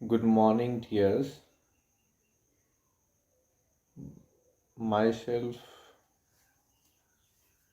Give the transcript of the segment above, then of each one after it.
Good morning, dears. Myself,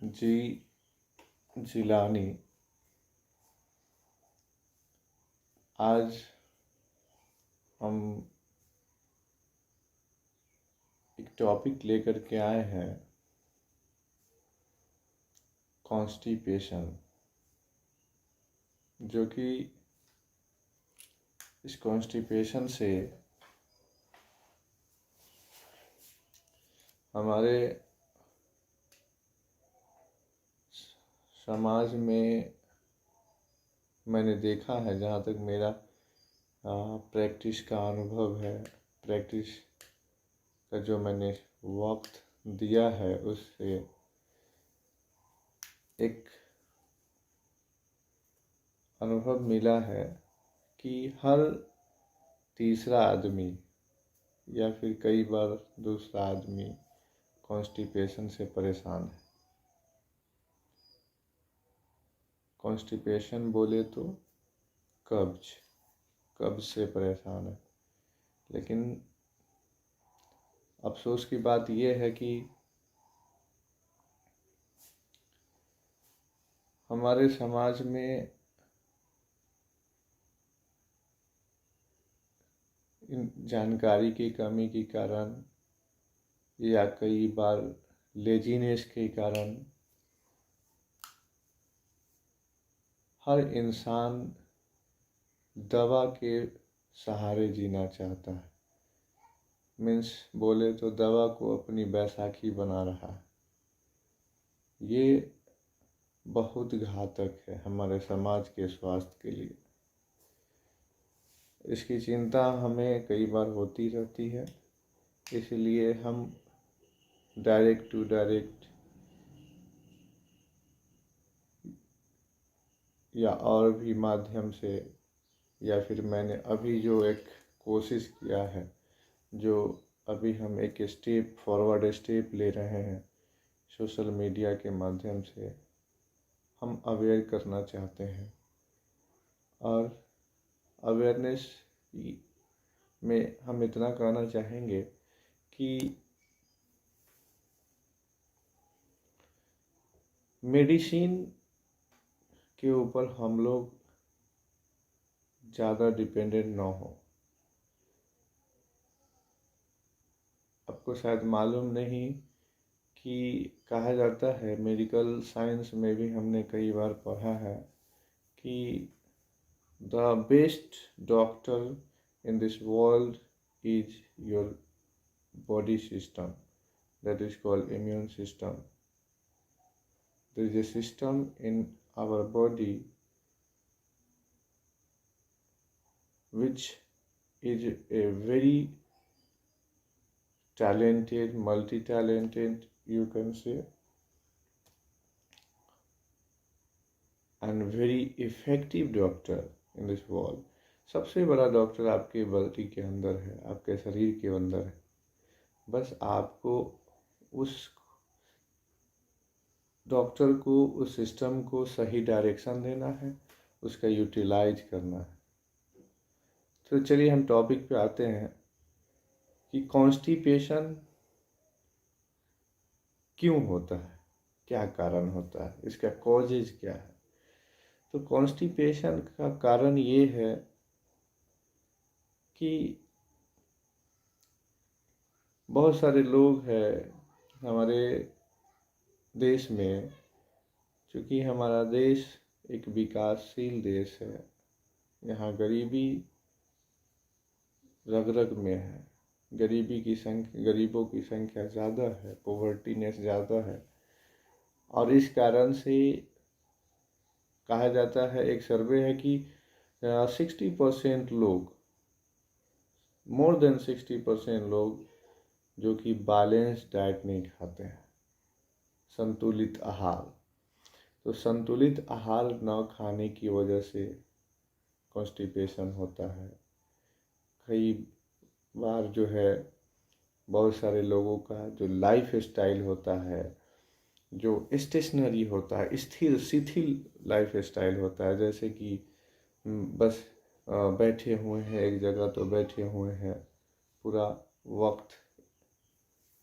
G. Jilani. आज हम एक टॉपिक लेकर के आए हैं, कॉन्स्टिपेशन, जो कि इस कॉन्स्टिपेशन से हमारे समाज में मैंने देखा है, जहाँ तक मेरा प्रैक्टिस का अनुभव है, प्रैक्टिस का जो मैंने वक्त दिया है, उससे एक अनुभव मिला है कि हर तीसरा आदमी या फिर कई बार दूसरा आदमी कॉन्स्टिपेशन से परेशान है। कॉन्स्टिपेशन बोले तो कब्ज से परेशान है। लेकिन अफसोस की बात यह है कि हमारे समाज में जानकारी की कमी के कारण या कई बार लेजीनेस के कारण हर इंसान दवा के सहारे जीना चाहता है। मीन्स बोले तो दवा को अपनी बैसाखी बना रहा है। ये बहुत घातक है हमारे समाज के स्वास्थ्य के लिए। इसकी चिंता हमें कई बार होती रहती है, इसलिए हम डायरेक्ट टू डायरेक्ट या और भी माध्यम से, या फिर मैंने अभी जो एक कोशिश किया है, जो अभी हम एक स्टेप फॉरवर्ड स्टेप ले रहे हैं, सोशल मीडिया के माध्यम से हम अवेयर करना चाहते हैं। और अवेयरनेस में हम इतना कहना चाहेंगे कि मेडिसिन के ऊपर हम लोग ज़्यादा डिपेंडेंट ना हो। आपको शायद मालूम नहीं कि कहा जाता है, मेडिकल साइंस में भी हमने कई बार पढ़ा है कि the best doctor in this world is your body system, that is called immune system. There is a system in our body which is a very talented, multi-talented, you can say, and very effective doctor in this world. सबसे बड़ा doctor आपके body के अंदर है, आपके शरीर के अंदर है। बस आपको उस डॉक्टर को, उस सिस्टम को सही डायरेक्शन देना है, उसका यूटिलाइज करना है। तो चलिए हम टॉपिक पे आते हैं कि कॉन्स्टिपेशन क्यों होता है, क्या कारण होता है, इसका कॉजेज क्या है। तो कॉन्स्टिपेशन का कारण ये है कि बहुत सारे लोग हैं हमारे देश में, चूँकि हमारा देश एक विकासशील देश है, यहाँ गरीबी रग रग में है, गरीबों की संख्या ज़्यादा है, पॉवर्टीनेस ज़्यादा है। और इस कारण से कहा जाता है, एक सर्वे है कि 60% लोग, मोर देन 60% लोग जो कि बैलेंस डाइट नहीं खाते हैं, संतुलित आहार। तो संतुलित आहार न खाने की वजह से कॉन्स्टिपेशन होता है। कई बार जो है, बहुत सारे लोगों का जो लाइफ स्टाइल होता है, जो स्टेशनरी होता है, स्थिर शिथिल लाइफ स्टाइल होता है, जैसे कि बस बैठे हुए हैं एक जगह तो बैठे हुए हैं, पूरा वक्त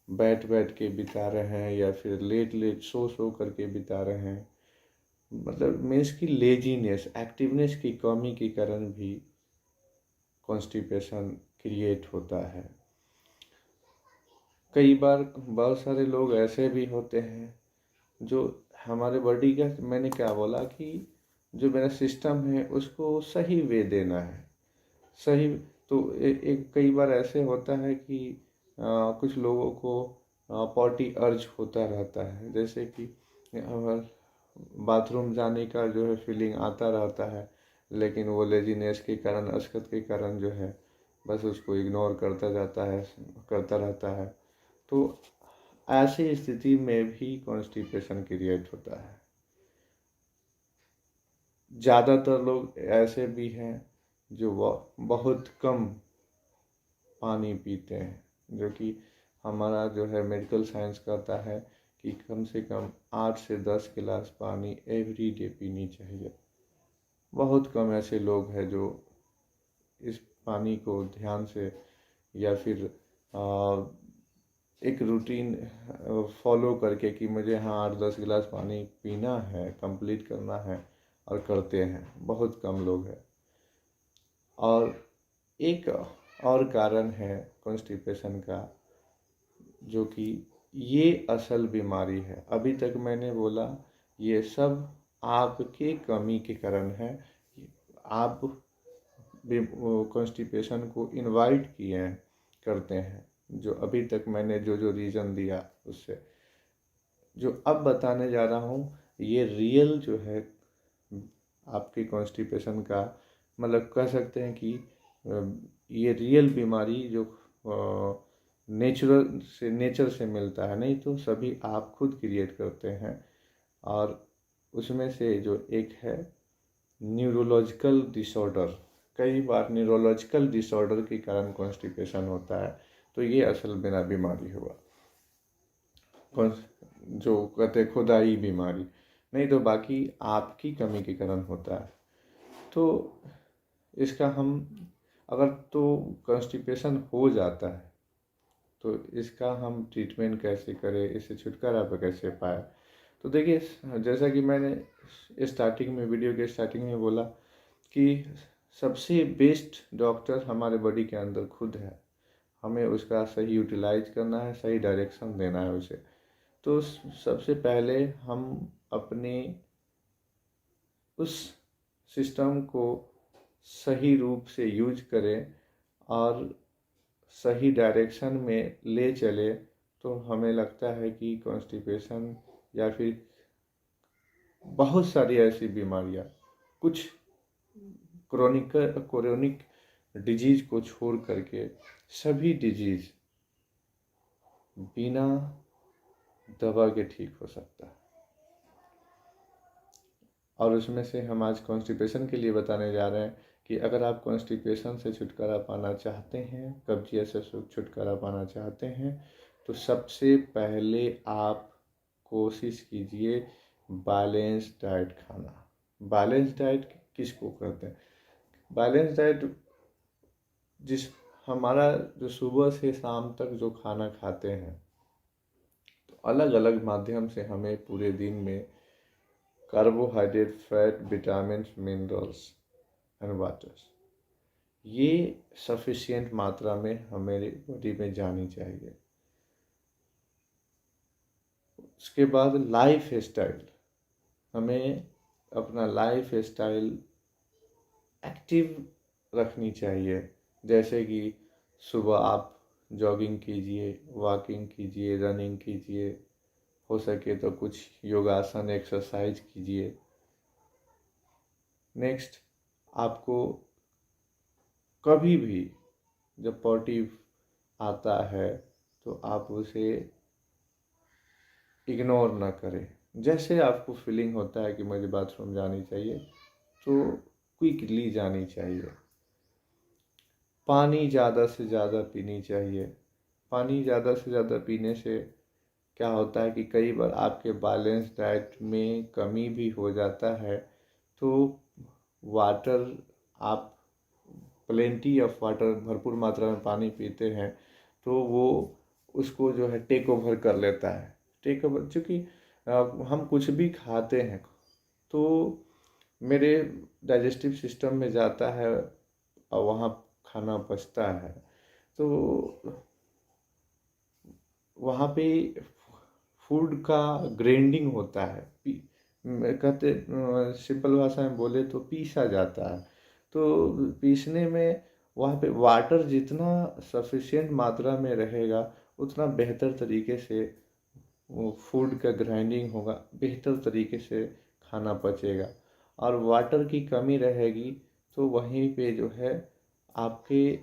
बैठ बैठ के बिता रहे हैं या फिर लेट लेट सो करके बिता रहे हैं। मतलब मीन्स की लेजीनेस, एक्टिवनेस की कमी के कारण भी कॉन्स्टिपेशन क्रिएट होता है। कई बार बहुत सारे लोग ऐसे भी होते हैं जो हमारे बॉडी का, मैंने क्या बोला कि जो मेरा सिस्टम है उसको सही वे देना है, सही। तो एक कई बार ऐसे होता है कि कुछ लोगों को पॉटी अर्ज होता रहता है, जैसे कि बाथरूम जाने का जो है फीलिंग आता रहता है, लेकिन वो लेजीनेस के कारण, अशक्त के कारण जो है बस उसको इग्नोर करता रहता है। तो ऐसी स्थिति में भी कॉन्स्टिपेशन क्रिएट होता है। ज़्यादातर लोग ऐसे भी हैं जो बहुत कम पानी पीते हैं, जो कि हमारा जो है मेडिकल साइंस कहता है कि कम से कम 8 से 10 गिलास पानी एवरी डे पीनी चाहिए। बहुत कम ऐसे लोग हैं जो इस पानी को ध्यान से या फिर एक रूटीन फॉलो करके कि मुझे हाँ 8-10 गिलास पानी पीना है, कंप्लीट करना है, और करते हैं। बहुत कम लोग हैं। और एक और कारण है कॉन्स्टिपेशन का, जो कि ये असल बीमारी है। अभी तक मैंने बोला ये सब आपके कमी के कारण है। आप कॉन्स्टिपेशन को इनवाइट किए करते हैं, जो अभी तक मैंने जो रीज़न दिया उससे। जो अब बताने जा रहा हूँ ये रियल जो है आपकी कॉन्स्टिपेशन का, मतलब कह सकते हैं कि ये रियल बीमारी जो नेचर से मिलता है, नहीं तो सभी आप खुद क्रिएट करते हैं। और उसमें से जो एक है न्यूरोलॉजिकल डिसऑर्डर, कई बार न्यूरोलॉजिकल डिसऑर्डर के कारण कॉन्स्टिपेशन होता है। तो ये असल मेरा बीमारी हुआ, जो कहते हैं खुदाई बीमारी, नहीं तो बाकी आपकी कमी के कारण होता है। तो इसका हम अगर तो कॉन्स्टिपेशन हो जाता है तो इसका हम ट्रीटमेंट कैसे करें, इससे छुटकारा पर कैसे पाए। तो देखिए, जैसा कि मैंने स्टार्टिंग में, वीडियो के स्टार्टिंग में बोला कि सबसे बेस्ट डॉक्टर हमारे बॉडी के अंदर खुद है। हमें उसका सही यूटिलाइज करना है, सही डायरेक्शन देना है उसे। तो सबसे पहले हम अपने उस सिस्टम को सही रूप से यूज करें और सही डायरेक्शन में ले चले, तो हमें लगता है कि कॉन्स्टिपेशन या फिर बहुत सारी ऐसी बीमारियां, कुछ क्रोनिक डिजीज को छोड़ करके सभी डिजीज बिना दवा के ठीक हो सकता है। और उसमें से हम आज कॉन्स्टिपेशन के लिए बताने जा रहे हैं कि अगर आप कॉन्स्टिपेशन से छुटकारा पाना चाहते हैं, कब्जियत से छुटकारा पाना चाहते हैं, तो सबसे पहले आप कोशिश कीजिए बैलेंस डाइट खाना। बैलेंस डाइट किसको कहते हैं? बैलेंस डाइट हमारा जो सुबह से शाम तक जो खाना खाते हैं, तो अलग अलग माध्यम से हमें पूरे दिन में carbohydrate, fat, vitamin, minerals and water, ये सफिशिएंट मात्रा में हमारे बॉडी में जानी चाहिए। उसके बाद लाइफ स्टाइल, हमें अपना लाइफ स्टाइल एक्टिव रखनी चाहिए। जैसे कि सुबह आप जॉगिंग कीजिए, वॉकिंग कीजिए, रनिंग कीजिए, हो सके तो कुछ योगासन एक्सरसाइज कीजिए। नेक्स्ट, आपको कभी भी जब पॉटी आता है तो आप उसे इग्नोर ना करें। जैसे आपको फीलिंग होता है कि मुझे बाथरूम जानी चाहिए, तो क्विकली जानी चाहिए। पानी ज़्यादा से ज़्यादा पीनी चाहिए। पानी ज़्यादा से ज़्यादा पीने से क्या होता है कि कई बार आपके बैलेंस डाइट में कमी भी हो जाता है, तो वाटर आप प्लेंटी ऑफ वाटर, भरपूर मात्रा में पानी पीते हैं, तो वो उसको जो है टेक ओवर कर लेता है। टेक ओवर, चूँकि हम कुछ भी खाते हैं तो मेरे डाइजेस्टिव सिस्टम में जाता है और वहाँ खाना पचता है, तो वहाँ पे फूड का ग्राइंडिंग होता है। कहते सिंपल भाषा में बोले तो पीसा जाता है। तो पीसने में वहाँ पे वाटर जितना सफिशिएंट मात्रा में रहेगा उतना बेहतर तरीके से वो फूड का ग्राइंडिंग होगा, बेहतर तरीके से खाना पचेगा। और वाटर की कमी रहेगी तो वहीं पे जो है आपके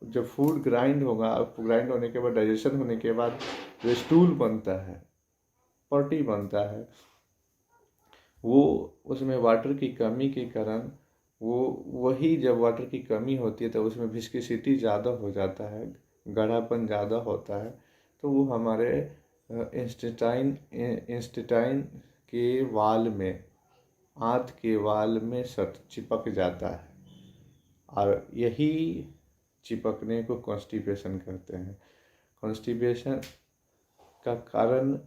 जब फूड ग्राइंड होगा, ग्राइंड होने के बाद, डाइजेशन होने के बाद जो स्टूल बनता है, पॉटी बनता है, वो उसमें वाटर की कमी के कारण वो वही जब वाटर की कमी होती है तो उसमें विस्कोसिटी ज़्यादा हो जाता है, गाढ़ापन ज़्यादा होता है, तो वो हमारे इंस्टेटाइन के वाल में, आंत के वाल में सट चिपक जाता है। और यही चिपकने को कॉन्स्टिपेशन कहते हैं। कॉन्स्टिपेशन का कारण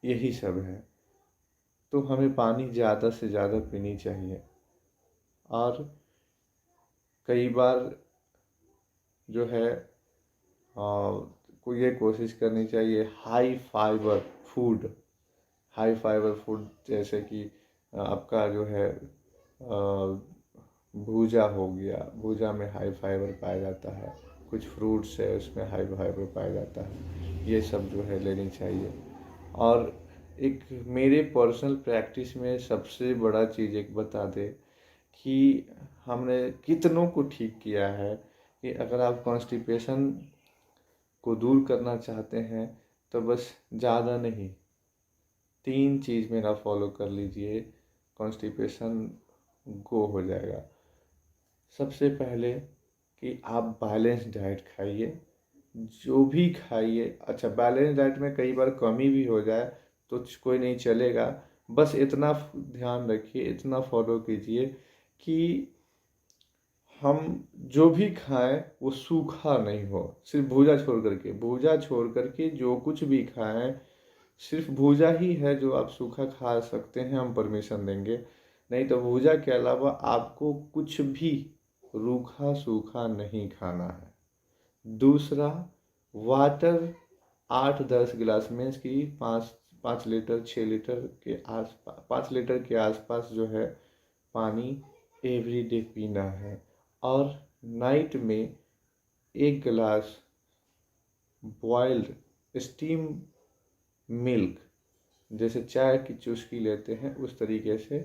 यही सब है। तो हमें पानी ज़्यादा से ज़्यादा पीनी चाहिए। और कई बार जो है को ये कोशिश करनी चाहिए हाई फाइबर फूड, जैसे कि आपका जो है भूजा हो गया, भूजा में हाई फाइबर पाया जाता है, कुछ फ्रूट्स है उसमें हाई फाइबर पाया जाता है, ये सब जो है लेनी चाहिए। और एक मेरे पर्सनल प्रैक्टिस में सबसे बड़ा चीज़ एक बता दे कि हमने कितनों को ठीक किया है कि अगर आप कॉन्स्टिपेशन को दूर करना चाहते हैं तो बस ज़्यादा नहीं, 3 चीज़ मेरा फॉलो कर लीजिए, कॉन्स्टिपेशन गो हो जाएगा। सबसे पहले कि आप बैलेंस डाइट खाइए, जो भी खाइए। अच्छा, बैलेंस डाइट में कई बार कमी भी हो जाए तो कोई नहीं चलेगा, बस इतना ध्यान रखिए, इतना फॉलो कीजिए कि हम जो भी खाएं वो सूखा नहीं हो। सिर्फ भूजा छोड़ करके जो कुछ भी खाएं, सिर्फ भूजा ही है जो आप सूखा खा सकते हैं, हम परमिशन देंगे। नहीं तो भूजा के अलावा आपको कुछ भी रूखा सूखा नहीं खाना है। दूसरा, वाटर 8-10 गिलास, मीन्स की 5 लीटर 6 लीटर के आसपास, 5 लीटर के आसपास जो है पानी एवरीडे पीना है। और नाइट में 1 गिलास बॉइल्ड स्टीम मिल्क, जैसे चाय की चुस्की लेते हैं उस तरीके से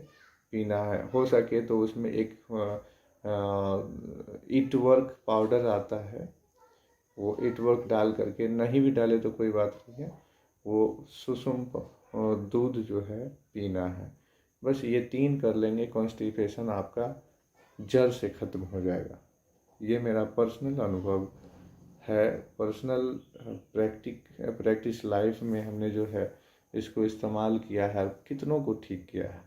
पीना है। हो सके तो उसमें एक ईट वर्क पाउडर आता है, वो ईट वर्क डाल करके, नहीं भी डाले तो कोई बात नहीं है, वो सुसुम दूध जो है पीना है। बस ये 3 कर लेंगे, कॉन्स्टिपेशन आपका जड़ से ख़त्म हो जाएगा। ये मेरा पर्सनल अनुभव है, पर्सनल प्रैक्टिस लाइफ में हमने जो है इसको इस्तेमाल किया है, कितनों को ठीक किया है।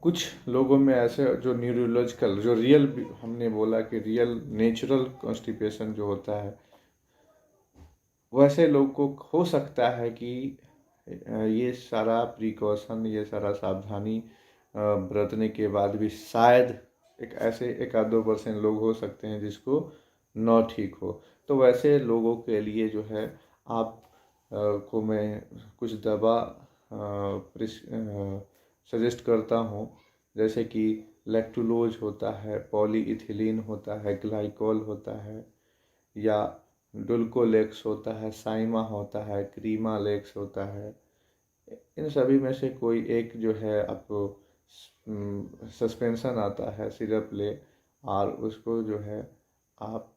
कुछ लोगों में ऐसे जो न्यूरोलॉजिकल, जो रियल, हमने बोला कि रियल नेचुरल कॉन्स्टिपेशन जो होता है, वैसे लोग को हो सकता है कि ये सारा प्रिकॉशन, ये सारा सावधानी बरतने के बाद भी शायद एक ऐसे 1-2% लोग हो सकते हैं जिसको न ठीक हो। तो वैसे लोगों के लिए जो है आप को मैं कुछ दवा सजेस्ट करता हूँ, जैसे कि लैक्टुलोज होता है, पॉलीइथिलीन होता है, ग्लाइकोल होता है, या डुल्कोलेक्स होता है, साइमा होता है, क्रीमालेक्स होता है। इन सभी में से कोई एक जो है आपको सस्पेंशन आता है, सिरप ले, और उसको जो है आप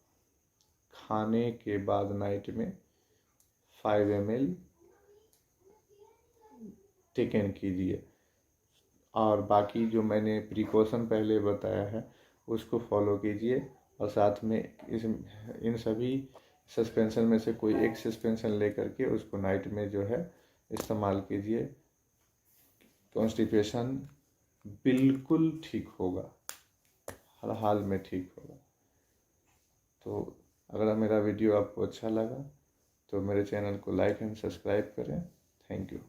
खाने के बाद नाइट में 5 ml टेकन कीजिए। और बाकी जो मैंने प्रिकॉशन पहले बताया है उसको फॉलो कीजिए। और साथ में इन सभी सस्पेंशन में से कोई एक सस्पेंशन लेकर के उसको नाइट में जो है इस्तेमाल कीजिए। कॉन्स्टिपेशन बिल्कुल ठीक होगा, हर हाल में ठीक होगा। तो अगर मेरा वीडियो आपको अच्छा लगा तो मेरे चैनल को लाइक एंड सब्सक्राइब करें। Thank you.